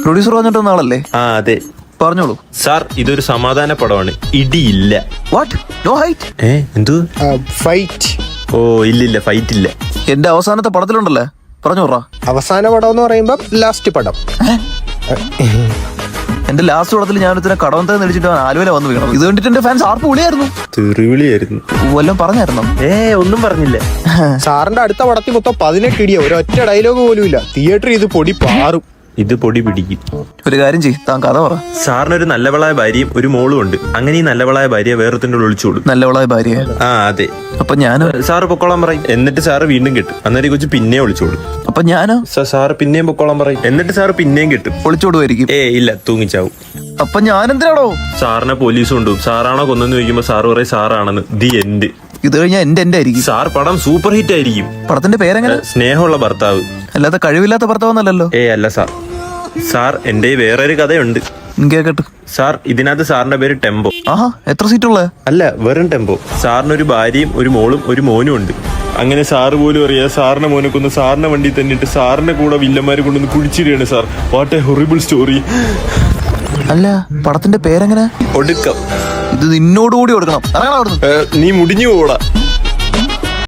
Producer പറഞ്ഞിട്ടുള്ള ആളല്ലേ? ആ അതെ പറഞ്ഞോളൂ സാർ. ഇതൊരു സമാധാന പടമാണ്, ഇടിയില്ല. വാട്ട്? No height? എന്തു? ഫൈറ്റ്. ഓ ഇല്ലില്ല, ഫൈറ്റ് ഇല്ല. എന്റെ അവസാനത്തെ പടത്തിലുണ്ടല്ലേ, പറഞ്ഞു പറ. അവസാന പടം എന്ന് പറയുമ്പോ ലാസ്റ്റ് പടം. എന്റെ ലാസ്റ്റ് പടത്തിൽ ഞാനൊരുത്തനെ കടവന്ത നേടിച്ചിട്ട് ആലുവല വന്ന് വീണു. ഇത് കണ്ടിട്ട് എന്റെ ഫാൻസ് ആർപ്പ് വിളിയായിരുന്നു. തെറിവിളിയായിരുന്നു. വല്ലതും പറഞ്ഞായിരുന്നോ? ഒന്നും പറഞ്ഞില്ല. സാറിന്റെ അടുത്ത പടത്തിൽ മൊത്തം 18 ഇടിയോ, ഒരൊറ്റ ഡയലോഗ് പോലും ഇല്ല. തിയേറ്ററിൽ ഇത് പൊടി പാറും. ഇത് പൊടി പിടിക്കും. ഒരു കാര്യം ചെയ്യ്, താൻ കഥ പറ. സാറിനൊരു നല്ലവളായ ഭാര്യയും ഒരു മോളും ഉണ്ട്. അങ്ങനെ ഈ നല്ലവളായ ഭാര്യ വേറൊരുത്തിന്റെ ഒളിച്ചോടും. നല്ലവളായ ഭാര്യ? ആ അതെ. അപ്പൊ ഞാനോ? സാറ് പൊക്കോളാൻ പറയും, എന്നിട്ട് സാറ് വീണ്ടും കിട്ടും. അന്നേരം കൊച്ചു പിന്നെയും ഒളിച്ചോടും. അപ്പൊ ഞാനോ? സാറ് പിന്നെയും പൊക്കോളാൻ പറയും, എന്നിട്ട് സാറ് പിന്നെയും കിട്ടും. ഒളിച്ചോടുമായിരിക്കും? ഇല്ല, തൂങ്ങിച്ചാവും. അപ്പൊ ഞാൻ എന്തിനാണോ? സാറിനെ പോലീസ് കൊണ്ടുപോകും. സാറാണോ കൊന്നെന്ന് ചോദിക്കുമ്പോ സാറ് പറയും സാറാണെന്ന്. The end. ഇത് കഴിഞ്ഞാൽ എന്റെ ആയിരിക്കും. സാർ പടം സൂപ്പർ ഹിറ്റ് ആയിരിക്കും. പടത്തിന്റെ പേരെങ്ങനെ? സ്നേഹമുള്ള ഭർത്താവ്. അല്ലാതെ കഴിവില്ലാത്ത ഭർത്താവെന്നല്ലോ. അല്ല സാർ. സാർ എന്റെ വേറൊരു കഥയുണ്ട്, കേക്കട്ടെ. സാർ ഇതിനകത്ത് സാറിന്റെ പേര് ടെമ്പോ. ആഹാ, എത്ര സീറ്റുള്ള? അല്ല, വെറും ടെമ്പോ. സാറിനൊരു ഭാര്യയും ഒരു മോളും ഒരു മോനും ഉണ്ട്. അങ്ങനെ സാറ് പോലും അറിയാം സാറിന്റെ മോനെ കൊന്ന് സാറിന്റെ വണ്ടി തന്നിട്ട് സാറിന്റെ കൂടെ വില്ലന്മാരെ കൊണ്ടൊന്ന് കുഴിച്ചിടുകയാണ് sir. What a horrible story. അല്ല, പടത്തിന്റെ പേരെങ്ങനെ? ഒടുക്കം. ഇത് നിന്നോടുകൂടി കൊടുക്കണം. നീ മുടിഞ്ഞു പോടാ.